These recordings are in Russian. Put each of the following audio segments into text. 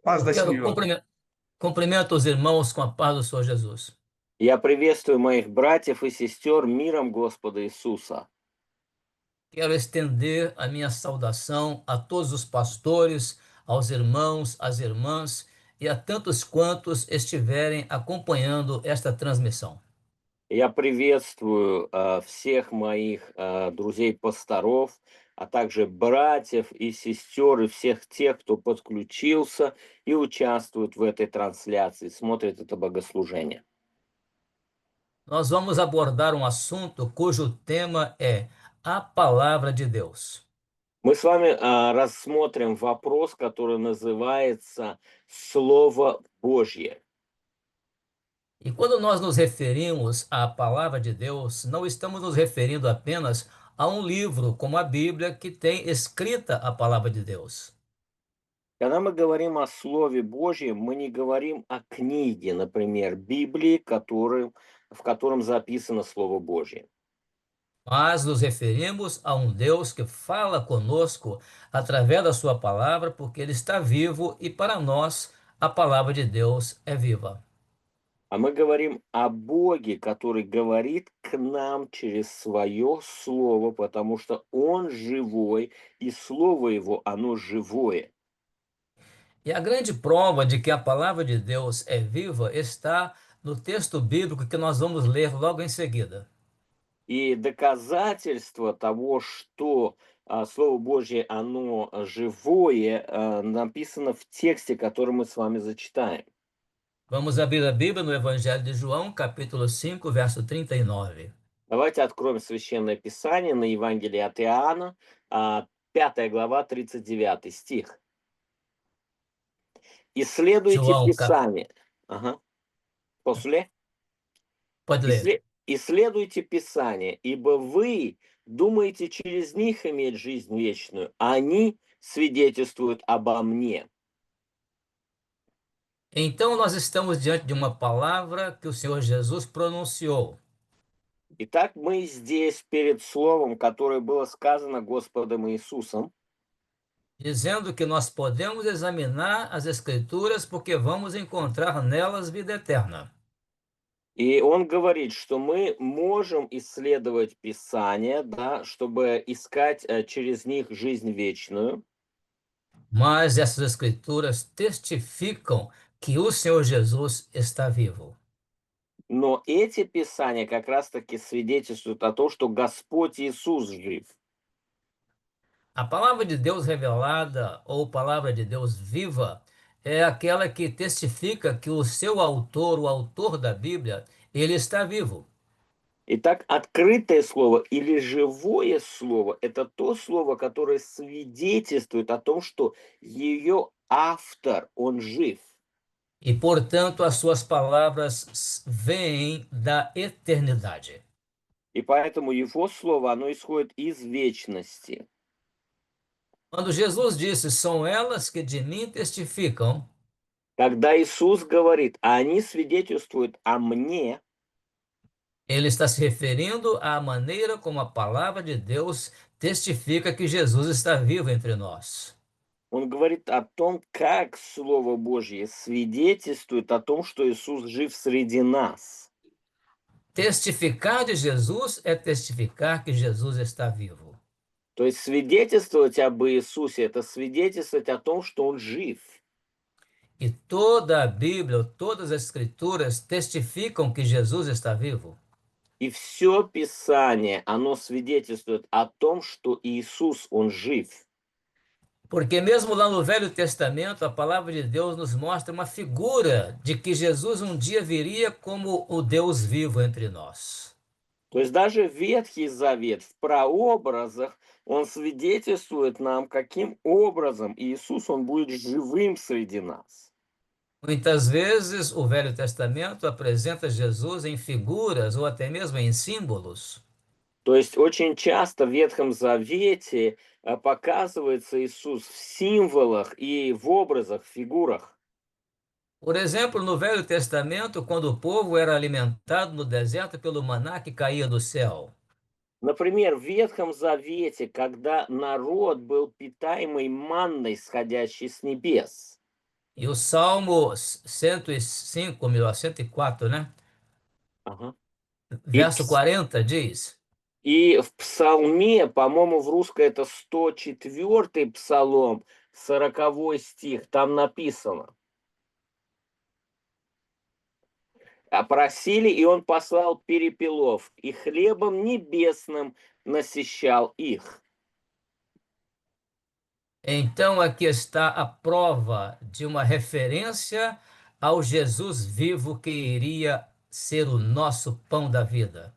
Paz Eu do quero Senhor. cumprimento os irmãos com a paz do Senhor Jesus. Я приветствую моих братьев и сестер миром Господа Иисуса. Quero estender a minha saudação a todos os pastores, aos irmãos, às irmãs e a tantos quantos estiverem acompanhando esta transmissão. Я приветствую всех моих друзей-пасторов, а также братьев и сестер, и всех тех, кто подключился и участвует в этой трансляции, смотрит это богослужение. Nós vamos abordar um assunto cujo tema é a palavra de Deus. Мы с вами рассмотрим вопрос, который называется «Слово Божье». E quando nós nos referimos à palavra de Deus, não estamos nos referindo apenas a um livro como a Bíblia que tem escrita a palavra de Deus. Когда мы говорим о Слове Божьем, мы не говорим о книге, например, Библии, в котором записано Слово Божье. Mas nos referimos a um Deus que fala conosco através da sua palavra, porque ele está vivo e para nós a palavra de Deus é viva. А мы говорим о Боге, который говорит к нам через свое Слово, потому что Он живой, и Слово Его, оно живое. E a grande prova de que a palavra de Deus é viva está no texto bíblico que nós vamos ler logo em seguida. И доказательство того, что Слово Божье, оно живое, написано в тексте, который мы с вами зачитаем. Vamos abrir a Bíblia no Evangelho de João, capítulo 5, verso 39. Давайте откроем Священное Писание на Евангелие от Иоанна, 5 глава, 39 стих. «Исследуйте João, Писание». Ага. После. pode ler. «Исследуйте Писание, ибо вы думаете через них иметь жизнь вечную, а они свидетельствуют обо мне». Então nós estamos diante de uma palavra que o Senhor Jesus pronunciou. Итак, мы здесь перед словом, которое было сказано Господом Иисусом, Dizendo que nós podemos examinar as Escrituras porque vamos encontrar nelas vida eterna. и он говорит, что мы можем исследовать Писание, да, чтобы искать через них жизнь вечную. Mas essas Escrituras testificam que o Senhor Jesus está vivo. Но эти Писания как раз-таки свидетельствуют о том, что Господь Иисус жив. A palavra de Deus revelada ou palavra de Deus viva é aquela que testifica que o seu autor, o autor da Bíblia, ele está vivo. Итак, открытое слово или живое слово– это то слово, которое свидетельствует о том, что ее автор, он жив. E, portanto, as suas palavras vêm da eternidade. И поэтому его слово, оно исходит из вечности. Quando Jesus disse, são elas que de mim testificam, Когда Иисус говорит, а они свидетельствуют о мне, ele está se referindo à maneira como a palavra de Deus testifica que Jesus está vivo entre nós. он говорит о том, как Слово Божье свидетельствует о том, что Иисус жив среди нас. Testificar de Jesus é testificar que Jesus está vivo. То есть свидетельствовать об Иисусе– это свидетельствовать о том, что Он жив. E toda a Bíblia, todas as Escrituras testificam que Jesus está vivo. И все Писание, оно свидетельствует о том, что Иисус, Он жив. Porque mesmo lá no Velho Testamento, a palavra de Deus nos mostra uma figura de que Jesus um dia viria como o Deus vivo entre nós. То есть даже Ветхий Завет в прообразах, он свидетельствует нам, каким образом Иисус, Он будет живым среди нас. Muitas vezes o Velho Testamento apresenta Jesus em figuras ou até mesmo em símbolos. То есть очень часто в Ветхом Завете показывается Иисус в символах и в образах, в фигурах. Por exemplo, no Velho Testamento, quando o povo era alimentado no deserto pelo maná que caía do céu. Например, в Ветхом Завете, когда народ был питаемый манной, сходящей с небес. E o Salmo 105, melhor, 104, né? Ага. И, Verso 40 diz: и в псалме, по-моему, в русской это 104-й псалом, 40 стих, там написано. Просили, и он послал перепелов, и хлебом небесным насыщал их. Então aqui está a prova de uma referência ao Jesus vivo que iria ser o nosso pão da vida.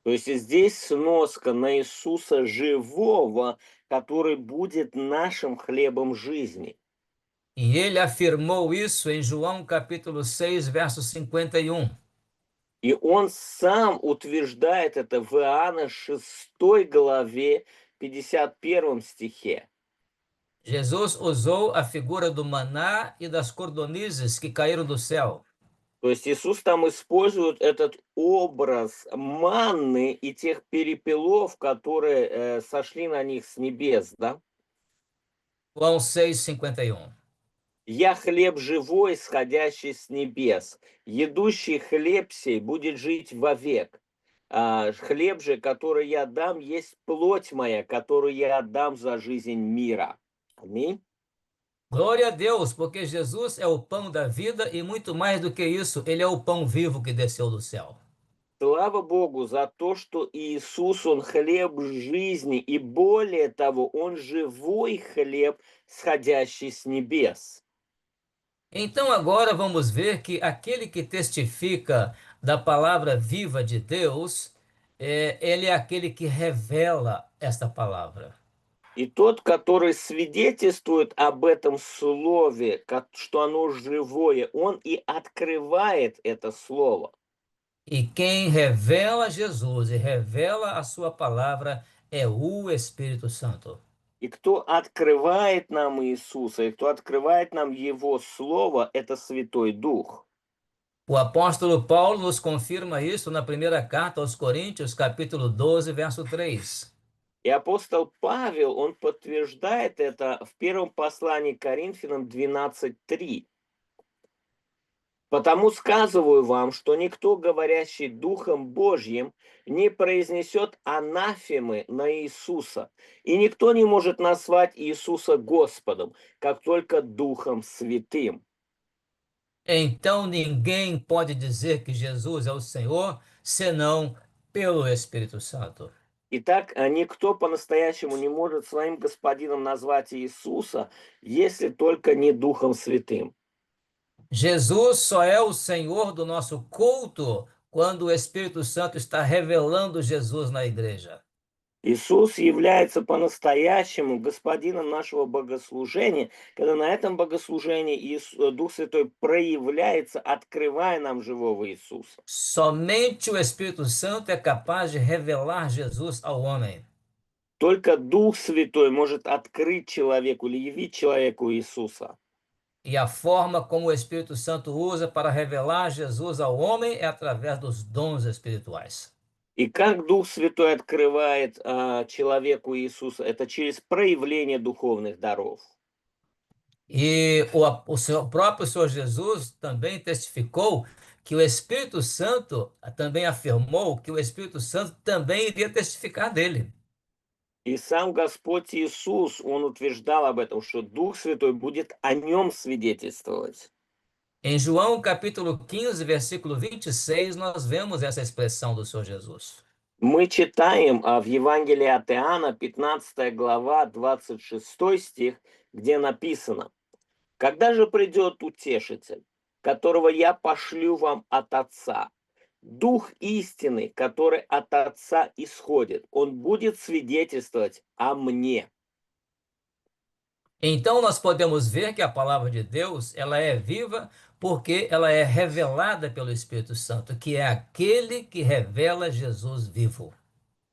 То есть здесь сноска на Иисуса живого, который будет нашим хлебом жизни. E ele afirmou isso em João capítulo 6, verso 51. И он сам утверждает это в Иоанна 6 главе 51 стихе. Jesus usou a figura do maná e das cordonizes que caíram do céu. То есть Иисус там использует этот образ манны и тех перепелов, которые сошли на них с небес, да? João 6, 51. «Я хлеб живой, сходящий с небес. Едущий хлеб сей будет жить вовек. Хлеб же, который я дам, есть плоть моя, которую я отдам за жизнь мира». Аминь. Glória a Deus, porque Jesus é o pão da vida e muito mais do que isso, ele é o pão vivo que desceu do céu. Слава Богу за то, что Иисус, Он хлеб жизни, и более того, Он живой хлеб, сходящий с небес. Então agora vamos ver que aquele que testifica da palavra viva de Deus, ele é aquele que revela esta palavra. И tот, который свидетельствует об этом слове, что оно живое, он и открывает это слово. E quem revela Jesus e revela a sua palavra é o Espírito Santo. И кто открывает нам Иисуса, и кто открывает нам Его Слово, это Святой Дух. O apóstolo Paulo nos confirma isso na primeira carta aos Coríntios, capítulo 12, verso 3. И апостол Павел, он подтверждает это в первом послании к Коринфянам 12:3. «Потому сказываю вам, что никто, говорящий Духом Божьим, не произнесет анафемы на Иисуса, и никто не может назвать Иисуса Господом, как только Духом Святым». Então ninguém pode dizer que Jesus é o Senhor, senão pelo Espírito Santo. Итак, никто по-настоящему не может своим господином назвать Иисуса, если только не Духом Святым. Jesus só é o Senhor do nosso culto quando o Espírito Santo está revelando Jesus na igreja. Иисус является по-настоящему господином нашего богослужения, когда на этом богослужении Дух Святой проявляется, открывая нам живого Иисуса. Somente o Espírito Santo é capaz de revelar Jesus ao homem. Только Дух Святой может открыть человеку или явить человеку Иисуса. E a forma como o Espírito Santo usa para revelar Jesus ao homem é através dos dons espirituais. И как Дух Святой открывает человеку Иисуса, это через проявление духовных даров. E o próprio Senhor Jesus também testificou que o Espírito Santo também afirmou que o Espírito Santo também iria testificar dele. И сам Господь Иисус, Он утверждал об этом, что Дух Святой будет о Нем свидетельствовать. Em João capítulo 15, versículo 26, nós vemos essa expressão do Senhor Jesus. Мы читаем в Евангелии от Иоанна, 15 глава, 26 стих, где написано: «Когда же придет Утешитель, которого я пошлю вам от Отца, Дух истины, который от Отца исходит, Он будет свидетельствовать о мне». Então nós podemos ver que a palavra de Deus, ela é viva porque ela é revelada pelo Espírito Santo, que é aquele que revela Jesus vivo.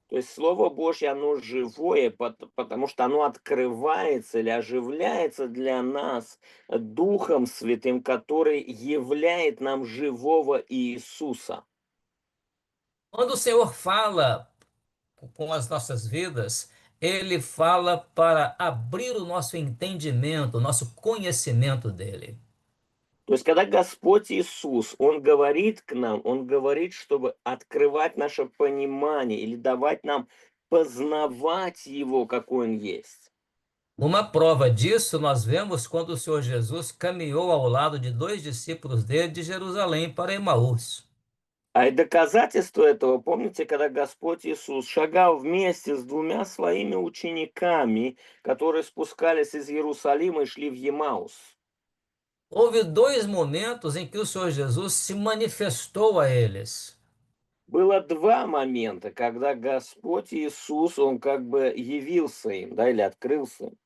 То есть Слово Божье, оно живое, потому что оно открывается или оживляется для нас Духом Святым, который являет нам живого Иисуса. Quando o Senhor fala com as nossas vidas, ele fala para abrir o nosso entendimento, o nosso conhecimento dele. То есть, когда Господь Иисус, Он говорит к нам, Он говорит, чтобы открывать наше понимание или давать нам познавать Его, какой Он есть. Uma prova disso nós vemos quando o Senhor Jesus caminhou ao lado de dois discípulos dele de Jerusalém para Emaús. А и доказательство этого, помните, когда Господь Иисус шагал вместе с двумя своими учениками, которые спускались из Иерусалима и шли в Емаус. Houve dois momentos em que o Senhor Jesus se manifestou a eles, Было два момента, когда Господь Иисус, Он как бы явился им, да, или открылся им.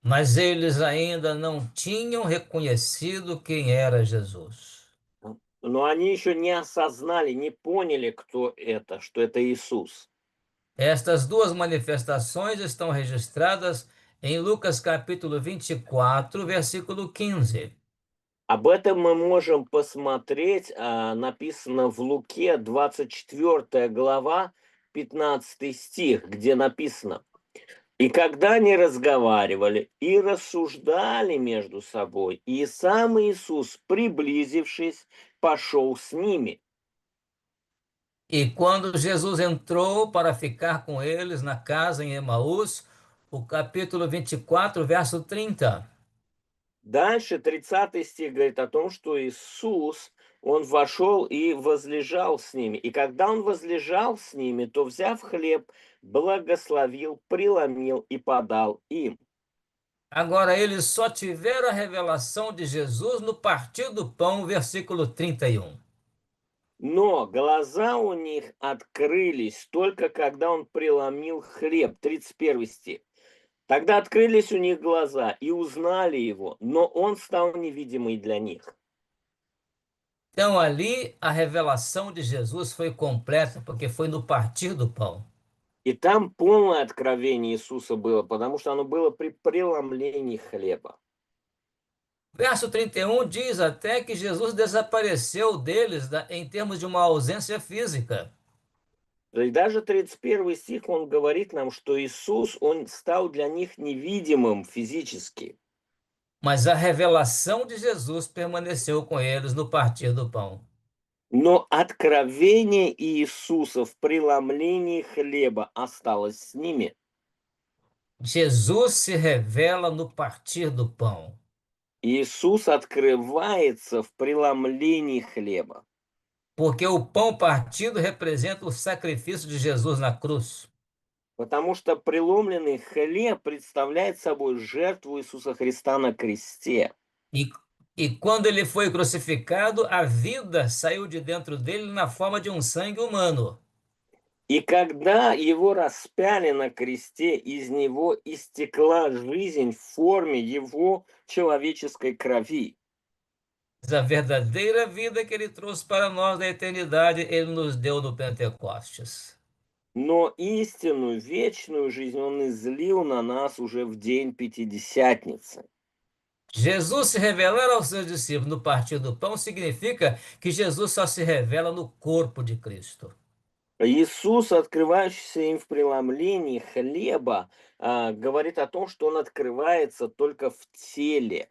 mas eles ainda não tinham reconhecido quem era Jesus. Но они еще не осознали, не поняли, кто это, что это Иисус. Estas duas manifestações estão registradas em Lucas capítulo 24, versículo 15. Об этом мы можем посмотреть, написано в Луке, 24 глава, 15 стих, где написано: «И когда они разговаривали и рассуждали между собой, и сам Иисус, приблизившись, пошел с ними». E quando Jesus entrou para ficar com eles na casa em Emaús, o capítulo 24, verso 30. Дальше 30 стих говорит о том, что Иисус, Он вошел и возлежал с ними. И когда Он возлежал с ними, то, взяв хлеб, благословил, преломил и подал им. Agora, eles só tiveram a revelação de Jesus no partir do pão, versículo 31. Но глаза у них открылись только когда Он преломил хлеб. 31 стих. Тогда открылись у них глаза и узнали Его, но Он стал невидимый для них. Então, ali, a revelação de Jesus foi completa, porque foi no partir do pão. И там полное откровение Иисуса было, потому что оно было при преломлении хлеба. Verso 31 diz até que Jesus desapareceu deles em termos de uma ausência física. И даже 31 стих, он говорит нам, что Иисус, Он стал для них невидимым физически. Mas a revelação de Jesus permaneceu com eles no partir do pão. Но откровение Иисуса в преломлении хлеба осталось с ними. Jesus se revela no partir do pão, Иисус открывается в преломлении хлеба, porque o pão partido representa o sacrifício de Jesus na cruz. потому что преломленный хлеб представляет собой жертву Иисуса Христа на кресте. E, e quando ele foi crucificado, a vida saiu de dentro dele na forma de um sangue humano. И когда Его распяли на кресте, из Него истекла жизнь в форме Его человеческой крови. A verdadeira vida que ele trouxe para nós da eternidade, ele nos deu no Pentecostes. Но истинную, вечную жизнь Он излил на нас уже в день Пятидесятницы. Jesus se revelar aos seus discípulos no partir do pão significa que Jesus só se revela no corpo de Cristo. Иисус, открывающийся им в преломлении хлеба, говорит о том, что Он открывается только в теле.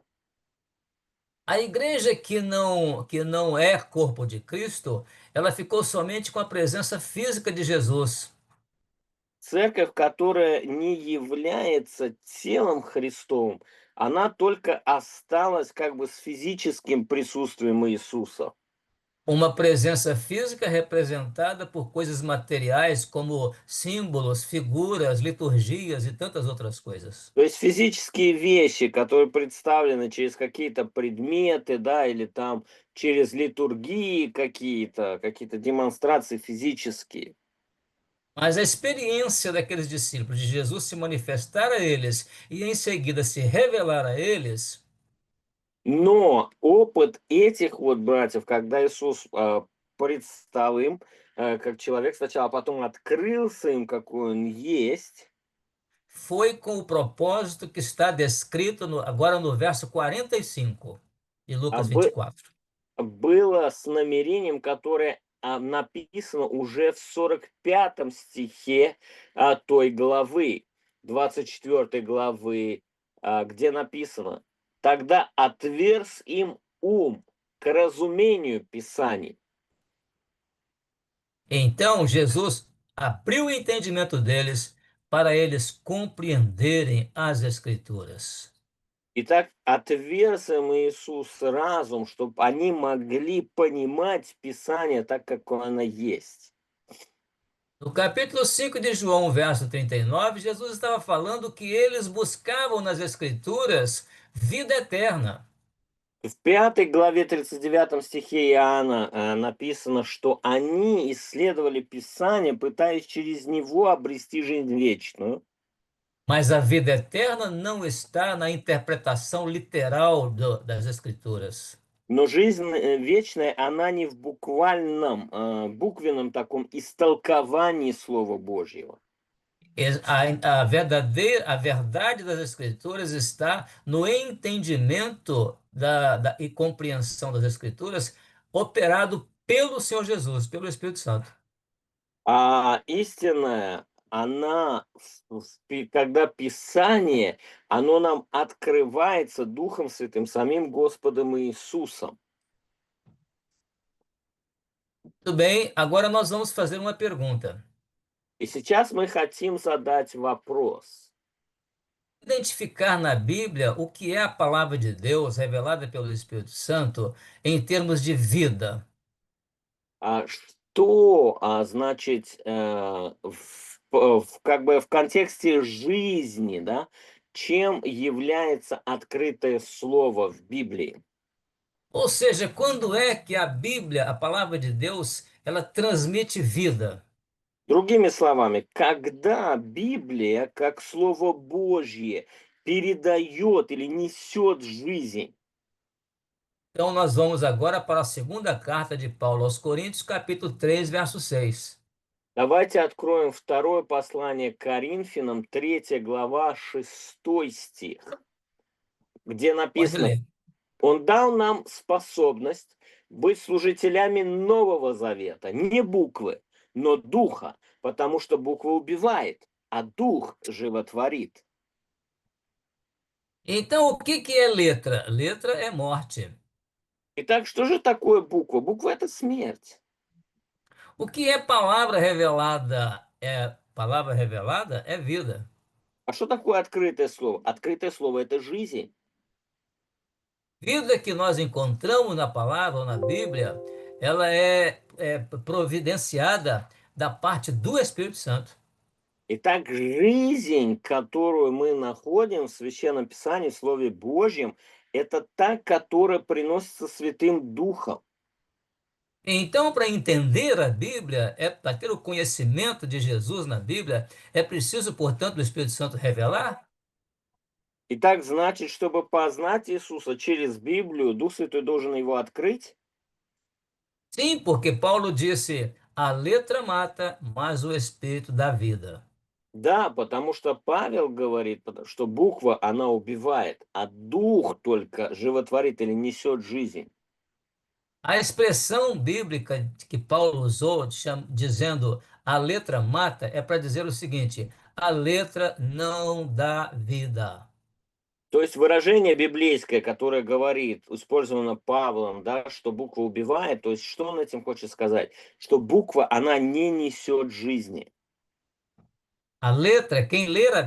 A igreja que não é corpo de Cristo, ela ficou somente com a presença física de Jesus. Церковь, которая не является телом Христовым, она только осталась как бы с физическим присутствием Иисуса. Uma presença física representada por coisas materiais como símbolos, figuras, liturgias e tantas outras coisas. То есть физические вещи, которые представлены через какие-то предметы, да, или там через литургии какие-то демонстрации физические. Mas a experiência daqueles discípulos de Jesus se manifestar a eles e em seguida se revelar a eles, Но опыт этих вот братьев, когда Иисус предстал им как человек сначала, а потом открылся им, какой Он есть, foi com o propósito que está descrito agora no verso 45 de а Lucas бы- 24. было с намерением, которое написано уже в 45 стихе той главы, 24 главы, где написано: «Тогда отверз им ум к разумению Писаний. Então Jesus abriu o entendimento deles para eles compreenderem as Escrituras. Итак, отверз им Иисус разум, чтобы они могли понимать Писание так, как оно есть. No capítulo 5 de João, verso 39, Jesus estava falando que eles buscavam nas Escrituras vida eterna. В 5 главе 39 стихе Иоанна написано, что они исследовали Писание, пытаясь через него обрести жизнь вечную. Mas a vida eterna não está na interpretação literal das Escrituras. Но жизнь вечная, она не в буквальном, буквенном таком истолковании Слова Божьего. A verdade das Escrituras está no entendimento e compreensão das Escrituras operado pelo Senhor Jesus, pelo Espírito Santo. А истинная, она, когда Писание, оно нам открывается Духом Святым, самим Господом Иисусом. Tudo bem, agora nós vamos fazer uma pergunta. И сейчас мы хотим задать вопрос. Identificar na Bíblia o que é a palavra de Deus revelada pelo Espírito Santo em termos de vida. Что значит как бы в контексте жизни, да, чем является открытое слово в Библии? Ou seja, quando é que a Bíblia, a palavra de Deus, ela transmite vida? Другими словами, когда Библия, как Слово Божье, передает или несет жизнь? Então, nós vamos agora para a segunda carta de Paulo aos Coríntios, capítulo 3, verso 6. Давайте откроем второе послание к Коринфянам, 3 глава, 6 стих, где Pode написано: ler. Он дал нам способность быть служителями Нового Завета, не буквы, но духа, потому что буква убивает, а дух животворит. Então, o que que é letra? Letra é morte. Итак, что же такое буква? Буква — это смерть. O que é palavra revelada? Palavra revelada é vida. А что такое открытое слово? Открытое слово — это жизнь. Vida que nós encontramos na palavra ou na Bíblia, ela é providenciada da parte do Espírito Santo. Итак, жизнь, которую мы находим в Священном Писании, в Слове Божьем, это та, которая приносится Святым Духом. Então, para entender a Bíblia, para ter o conhecimento de Jesus na Bíblia, é preciso, portanto, o Espírito Santo revelar? Итак, значит, чтобы познать Иисуса через Библию, Дух Святой должен его открыть? Sim, porque Paulo disse: a letra mata, mas o Espírito dá vida. Да, потому что Павел говорит, что буква, она убивает, а Дух только животворит или несет жизнь. A expressão bíblica que Paulo usou, dizendo a letra mata, é para dizer o seguinte: a letra não dá vida. То есть выражение библейское, которое говорит, использовано Павлом, да, что буква убивает, то есть что он этим хочет сказать? Что буква, она не несет жизни. A letra, quem lê a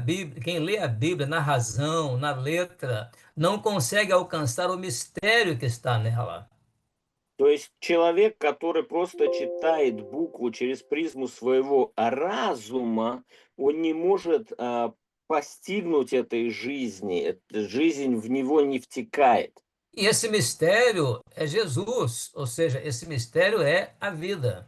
Bíblia na razão, na letra, não consegue alcançar o mistério que está nela. То есть человек, который просто читает букву через призму своего разума, он не может постигнуть этой жизни, жизнь в него не втекает. E esse mistério é Jesus, ou seja, esse mistério é a vida.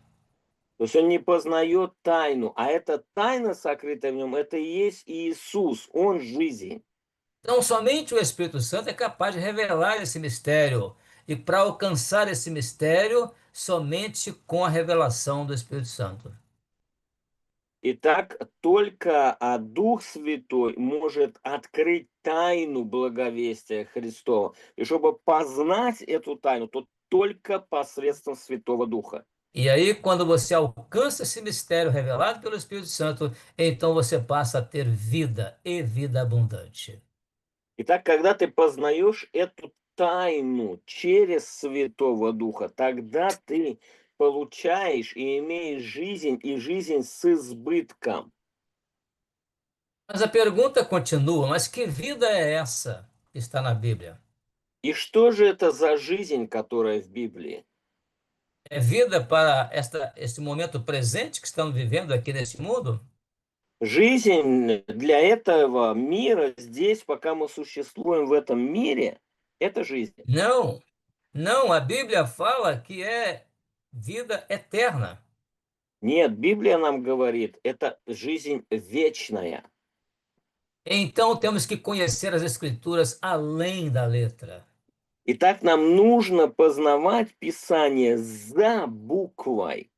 То есть он не познает тайну, а эта тайна, сокрытая в нем, это и есть Иисус, Он жизнь. Então, somente o Espírito Santo é capaz de revelar esse mistério. E para alcançar esse mistério, somente com a revelação do Espírito Santo. Итак, только Дух Святой может открыть тайну благовестия Христова. И чтобы познать эту тайну, то только посредством Святого Духа. E aí, quando você alcança esse mistério revelado pelo Espírito Santo, então você passa a ter vida e vida abundante. Итак, когда ты познаешь эту тайну через Святого Духа, тогда ты получаешь и имеешь жизнь, и жизнь с избытком. Mas a pergunta continua: mas que vida é essa que está na Bíblia? И что же это за жизнь, которая в Библии? É vida para este momento presente que estamos vivendo aqui nesse mundo? Жизнь для этого мира здесь, пока мы существуем в этом мире, это жизнь. Não, não, a Bíblia fala que é vida eterna. Нет, Библия нам говорит, это жизнь вечная. Então temos que conhecer as Escrituras além da letra. Итак, нам нужно познавать Писание за буквой.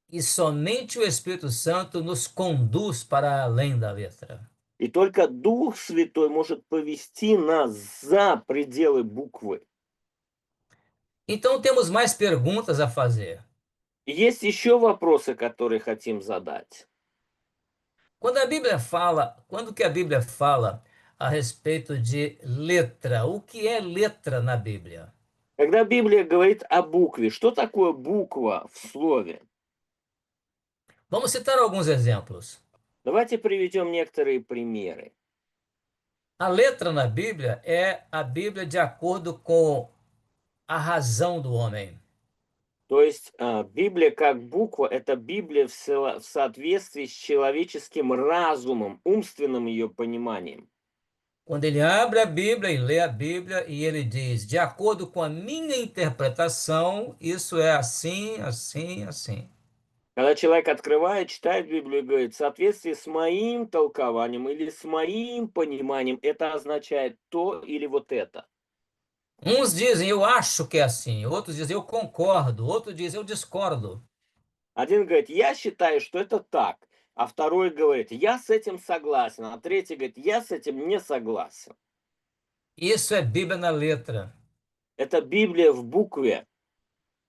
E somente o Espírito Santo nos conduz para além da letra. И только Дух Святой может повести нас за пределы буквы. Então temos mais perguntas a fazer. И есть еще вопросы, которые хотим задать. Quando que a Bíblia fala a respeito de letra, o que é letra na Bíblia? Когда Библия говорит о букве, что такое буква в слове? Vamos citar alguns exemplos. Давайте приведем некоторые примеры. A letra na Bíblia é a Bíblia de acordo com a razão do homem. То есть Библия как буква– это Библия в соответствии с человеческим разумом, умственным ее пониманием. Quando ele abre a Bíblia e lê a Bíblia e ele diz, de acordo com a minha interpretação, isso é assim, assim, assim. Когда человек открывает, читает Библию и говорит, в соответствии с моим толкованием или с моим пониманием, это означает то или вот это. Uns dizem, eu acho que é assim, outros dizem, eu concordo, outros dizem, eu discordo. Один говорит, я считаю, что это так, а второй говорит, я с этим согласен, а третий говорит, я с этим не согласен. Isso é Bíblia na letra. Это Библия в букве.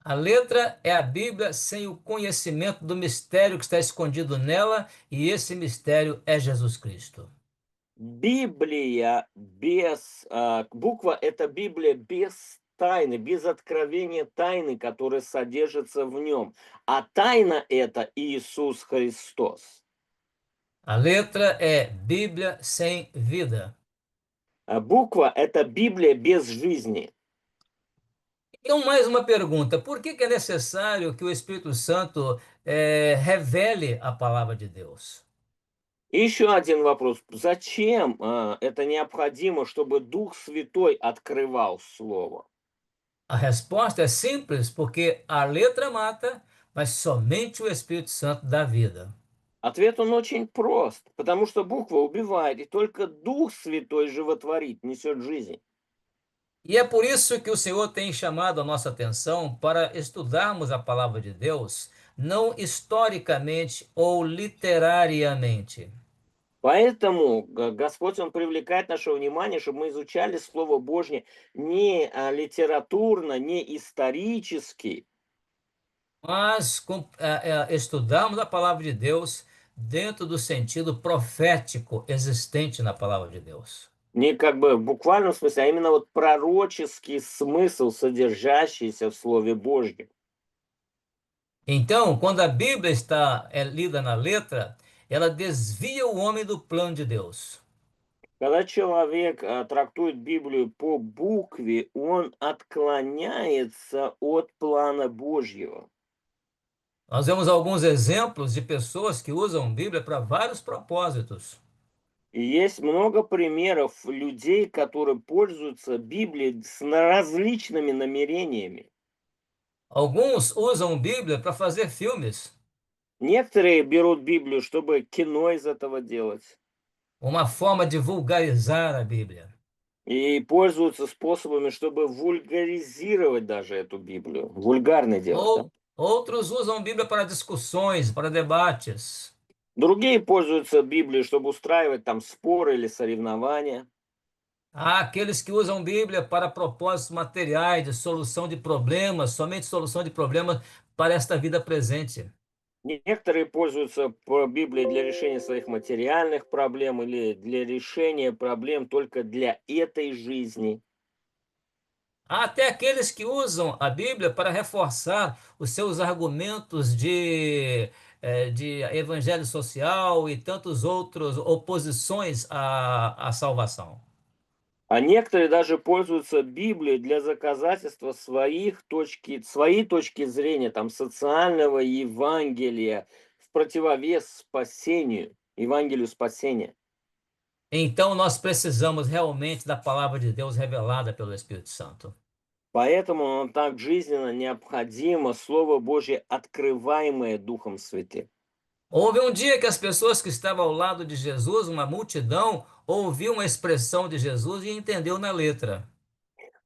A letra é a Bíblia sem o conhecimento do mistério que está escondido nela, e esse mistério é Jesus Cristo. Библия без... буква– это Библия без тайны, без откровения тайны, которая содержится в нем. А тайна– это Иисус Христос. A letra é Bíblia sem vida. Буква– это Библия без жизни. Então, mais uma pergunta: por que é necessário que o Espírito Santo revele a palavra de Deus? И еще один вопрос. Зачем это необходимо, чтобы Дух Святой открывал Слово? A resposta é simples, porque a letra mata, mas somente o Espírito Santo dá vida. Ответ он очень прост, потому что буква убивает, и только Дух Святой животворит, несет жизнь. E é por isso que o Senhor tem chamado a nossa atenção para estudarmos a palavra de Deus, não historicamente ou literariamente. Поэтому Господь, Он привлекает наше внимание, чтобы мы изучали Слово Божье не литературно, не исторически, Mas estudarmos a palavra de Deus dentro do sentido profético existente na palavra de Deus. не как бы в буквальном смысле, а именно вот пророческий смысл, содержащийся в Слове Божьем. Então, quando a Bíblia está lida na letra, ela desvia o homem do plano de Deus. Когда человек трактует Библию по букве, он отклоняется от плана Божьего. Nós vemos alguns exemplos de pessoas que usam Bíblia para vários propósitos. И есть много примеров людей, которые пользуются Библией с различными намерениями. Alguns usam Bíblia para fazer filmes, Некоторые берут Библию, чтобы кино из этого делать. uma forma de vulgarizar a Bíblia. И пользуются способами, чтобы вульгаризировать даже эту Библию. Вульгарно делать, да? Outros usam Bíblia para discussões, para debates. Другие пользуются Библией, чтобы устраивать там споры или соревнования. Há aqueles que usam Bíblia para propósitos materiais, de solução de problemas, somente solução de problemas para esta vida presente. Некоторые пользуются Библией для решения своих материальных проблем или для решения проблем только для этой жизни. Há até aqueles que usam a Bíblia para reforçar os seus argumentos de evangelho social e tantos outros oposições à salvação. А некоторые даже пользуются Библией для доказательства своей точки зрения, там, социального Евангелия в противовес спасению, Евангелию спасения. Então, nós precisamos realmente da palavra de Deus revelada pelo Espírito Santo. Поэтому нам так жизненно необходимо Слово Божье, открываемое Духом Святым. Houve um dia que as pessoas que estavam ao lado de Jesus, uma multidão, ouviu uma expressão de Jesus e entendeu na letra.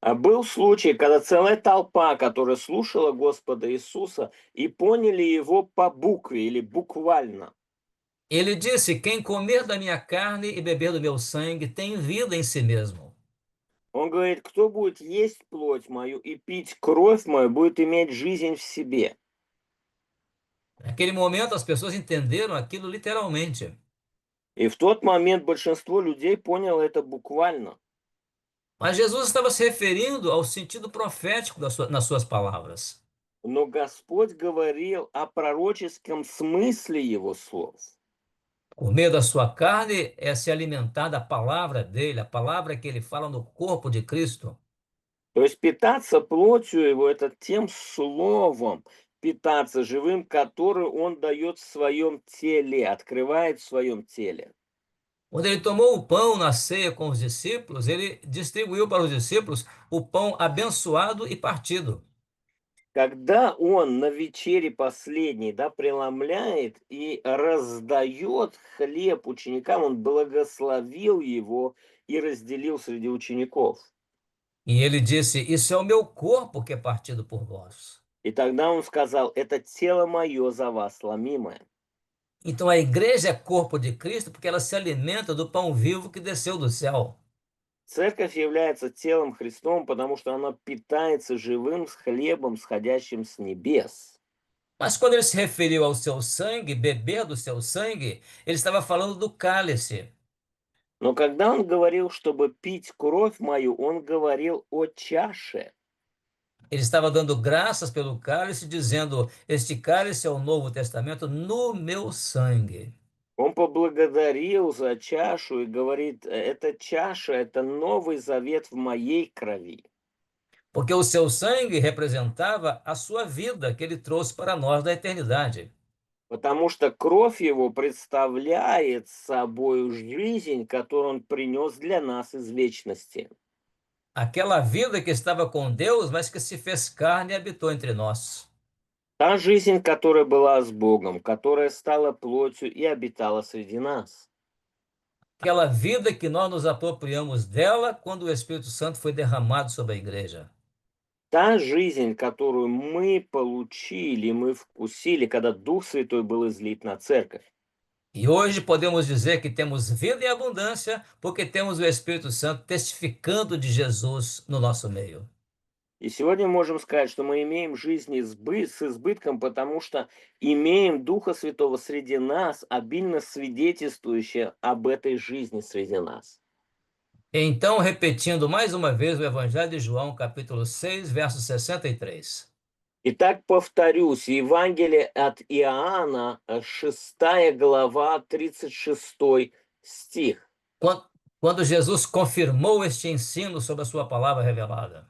А был случай, когда целая толпа, которая слушала Господа Иисуса, и поняли Его по букве или буквально. Ele disse: Quem comer da minha carne e beber do meu sangue tem vida em si mesmo. Он говорит, кто будет есть плоть мою и пить кровь мою, будет иметь жизнь в себе. Naquele momento, as pessoas entenderam aquilo literalmente. И в тот момент большинство людей поняло это буквально. Mas Jesus estava se referindo ao sentido profético nas suas palavras. Но Господь говорил о пророческом смысле Его слов. Comer da sua carne é se alimentar da palavra dele, a palavra que ele fala no corpo de Cristo. То есть питаться плотью Его — это тем словом, питаться живым, который Он дает в своем теле, открывает в своем теле. Quando ele tomou o pão na ceia com os discípulos, ele distribuiu para os discípulos o pão abençoado e partido. Когда Он на вечере последней, да, преломляет и раздает хлеб ученикам, Он благословил его и разделил среди учеников. E ele disse: Isso é o meu corpo que é partido por vós. И тогда Он сказал, это тело мое за вас ломимое. Então a igreja é corpo de Cristo porque ela se alimenta do pão vivo que desceu do céu. Церковь является телом Христом, потому что она питается живым с хлебом, сходящим с небес. Mas quando ele se referiu ao seu sangue, beber do seu sangue, ele estava falando do cálice. Но когда Он говорил, чтобы пить кровь мою, Он говорил о чаше. Ele estava dando graças pelo cálice, dizendo: Este cálice é o Novo Testamento no meu sangue. Он поблагодарил за чашу и говорит, эта чаша — это Новый Завет в моей крови. Porque o seu sangue representava a sua vida que ele trouxe para nós da eternidade. Потому что кровь его представляет собой жизнь, которую он принес для нас из вечности. Aquela vida que estava com Deus, mas que se fez carne e habitou entre nós. Та жизнь, которая была с Богом, которая стала плотью и обитала среди нас. Aquela vida que nós nos apropriamos dela quando o Espírito Santo foi derramado sobre a igreja. Та жизнь, которую мы получили, мы вкусили, когда Дух Святой был излит на церковь. E hoje podemos dizer que temos vida em abundância porque temos o Espírito Santo testificando de Jesus no nosso meio. И сегодня можем сказать, что мы имеем жизнь с избытком, потому что имеем Духа Святого среди нас, обильно свидетельствующее об этой жизни среди нас. Então, repetindo mais uma vez o Evangelho de João, capítulo 6, verso 63. Итак, повторюсь, Евангелие от Иоанна, 6 глава, 36 стих. Quando Jesus confirmou este ensino sobre a sua palavra revelada.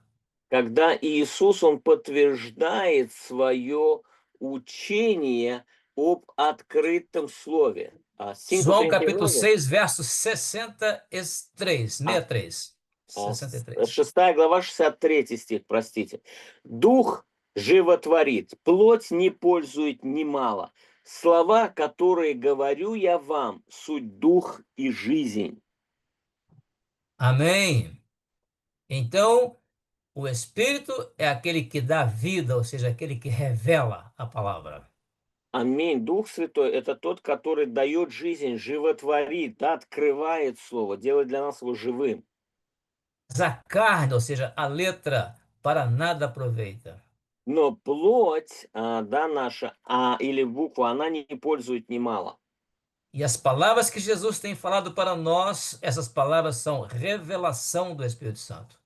Когда Иисус, Он подтверждает свое учение об открытом слове. João capítulo 6, verso 63, 63. 63. 6 глава, 63 стих, простите. «Дух животворит, плоть не пользует немало. Слова, которые говорю я вам, суть дух и жизнь». Amém. Então, o Espírito é aquele que dá vida, ou seja, aquele que revela a palavra. Аминь. Дух Святой — это тот, который дает жизнь, животворит, да, открывает Слово, делает для нас его живым. Mas a carne, ou seja, a letra, para nada aproveita. Но плоть, да, наша, или буква, она не пользует немало. E as palavras que Jesus tem falado para nós, essas palavras são revelação do Espírito Santo.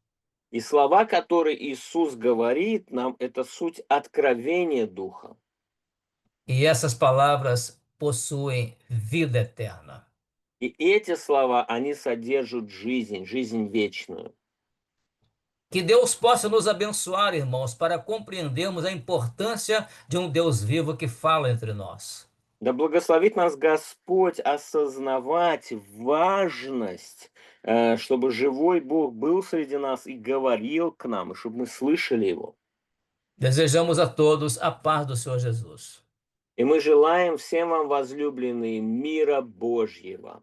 И слова, которые Иисус говорит нам, это суть откровения Духа. E essas palavras possuem vida eterna. И эти слова, они содержат жизнь, жизнь вечную. Que Deus possa nos abençoar, irmãos, para compreendermos a importância de um Deus vivo que fala entre nós. Да благословит нас Господь осознавать важность, чтобы живой Бог был среди нас и говорил к нам, и чтобы мы слышали Его. Desejamos a todos a paz do Senhor Jesus. И мы желаем всем вам, возлюбленные, мира Божьего.